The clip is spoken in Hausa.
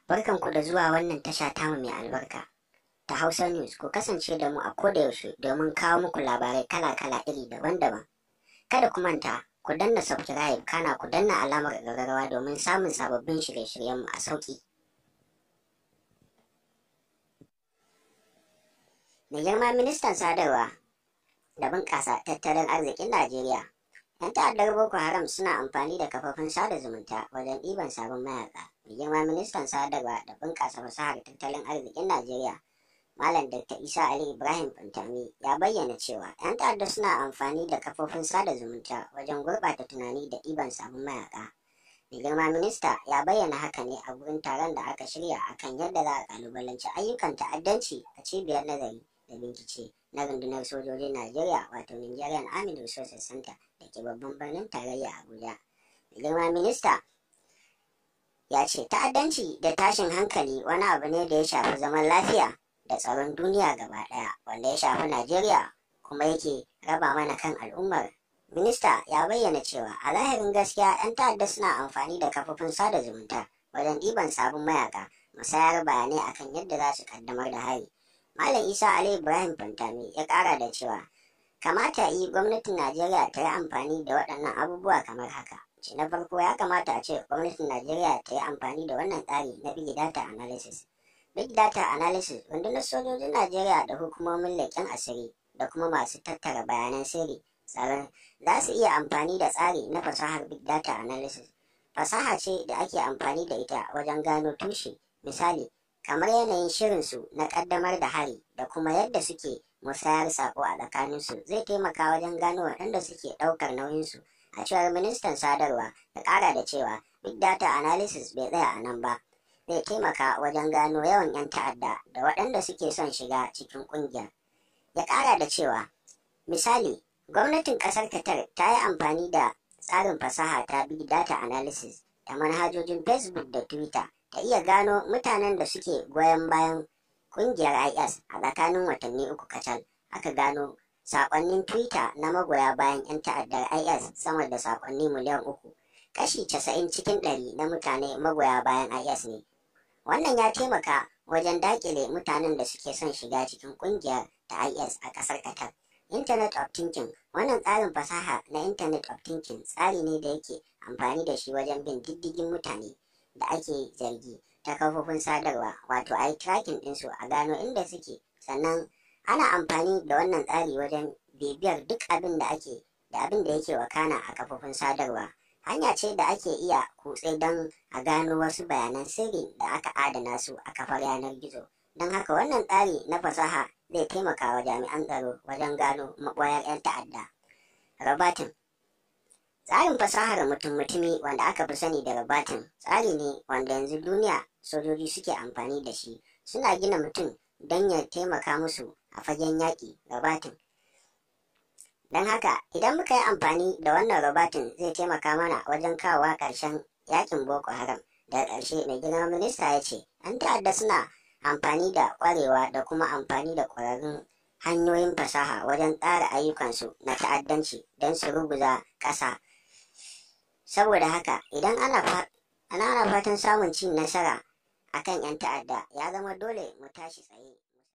Barkanku da zuwa wannan tasha tamu mai albarka ta Hausa News. Ku kasance da mu a koda yaushe domin kawo muku labarai kala-kala iri daban-daban. Kada ku manta ku danna subscribe kana ku danna alamar ƙararrawa domin samun sababbin shirye-shiryenmu a sauƙi. Mai girma ministan sadarwa da bunƙasa tattalin arzikin Najeriya, 'yan ta'addar Boko Haram suna amfani da kafofin sada zumunta wajen ɗiban sabon mayaka. Mai girma ministan sadarwa da bunƙasa fasahar tattalin arzikin Najeriya, Malam Dr. Isa Ali Ibrahim Fantami ya bayyana cewa 'yan ta'adda suna amfani da kafofin sada zumunta wajen gurɓata tunani da ɗiban sabon mayaka. Mai girma minista ya bayyana haka ne a wurin taron da aka shirya akan yadda za a kalubalanci ayyukan ta'addanci a cibiyar nazari da bincike na rundunar sojojin Najeriya wato Nigerian Army Resources Center da ke babban birnin tarayya Abuja. Mai girma minista ya ce ta'addanci da tashin hankali wani abu ne da ya shafi zaman lafiya da tsaron duniya gaba ɗaya, wanda ya shafi Najeriya kuma yake raba mana kan al'ummar. Minista ya bayyana cewa a zahirin gaskiya 'yan ta'adda suna amfani da kafofin sada zumunta wajen ɗiban sabon mayaka, musayar bayanai akan yadda za su kaddamar da hari. Malam Isa Ali Ibrahim Fantami ya ƙara da cewa kamata yi gwamnatin Najeriya ta yi amfani da waɗannan abubuwa kamar haka. Na farko, ya kamata a ce gwamnatin Najeriya ta yi amfani da wannan tsari na Big Data Analysis. Big Data Analysis rundunar sojojin Najeriya da hukumomin leƙen asiri da kuma masu tattara bayanan sirri tsaron za su iya amfani da tsari na fasahar Big Data Analysis. Fasaha ce da ake amfani da ita wajen gano tushe, misali kamar yanayin shirinsu na ƙaddamar da hari da kuma yadda suke musayar sako a tsakaninsu, zai taimaka wajen gano waɗanda suke ɗaukar nauyinsu. A cewar ministan sadarwa ya ƙara da cewa Big Data Analysis bai tsaya a nan ba, zai taimaka wajen gano yawan 'yan ta'adda da waɗanda suke son shiga cikin ƙungiyar. Ya ƙara da cewa misali gwamnatin ƙasar Qatar ta yi amfani da tsarin fasaha ta Big Data Analysis da manhajojin Facebook da Twitter ta iya gano mutanen da suke goyon bayan ƙungiyar IS a tsakanin watanni 3 kacal. Aka gano sakonnin Twitter na magoya bayan 'yan ta'addar IS sama da sakonni miliyan 3. Kashi 90 cikin 100 na mutane magoya bayan IS ne. Wannan ya taimaka wajen dakile mutanen da suke son shiga cikin kungiyar ta IS a kasar Qatar. Internet of Thinking, wannan tsarin fasaha na Internet of Thinking tsari ne da yake amfani da shi wajen bin diddigin mutane da ake zargi ta kafofin sadarwa, wato a yi tracking ɗinsu a gano inda suke, sannan ana amfani da wannan tsari wajen bibiyar duk abin da yake wakana a kafofin sadarwa. Hanya ce da ake iya kutse don a gano wasu bayanan sirri da aka adana su a kafar yanar gizo. Don haka wannan tsari na fasaha zai taimaka wa jami'an tsaro wajen gano maɓoyar 'yan ta'adda. Roboting, tsarin fasahar mutum-mutumi wanda aka fi sani da roboting, tsari ne wanda yanzu duniya sojoji suke amfani da shi. Suna gina mutum don ya taimaka musu a fagen yaƙi. Roboting, don haka idan muka yi amfani da wannan roboting zai taimaka mana wajen kawowa ƙarshen yakin Boko Haram. Daga ƙarshe, mai girma minista ya ce 'yan ta'adda suna amfani da ƙwarewa da kuma amfani da ƙwararrun hanyoyin fasaha wajen tsara ayyukansu na ta'addanci don su ruguza ƙasa. Saboda haka idan ana fatan samun cin nasara akan 'yan ta'adda, ya zama dole mu tashi tsaye.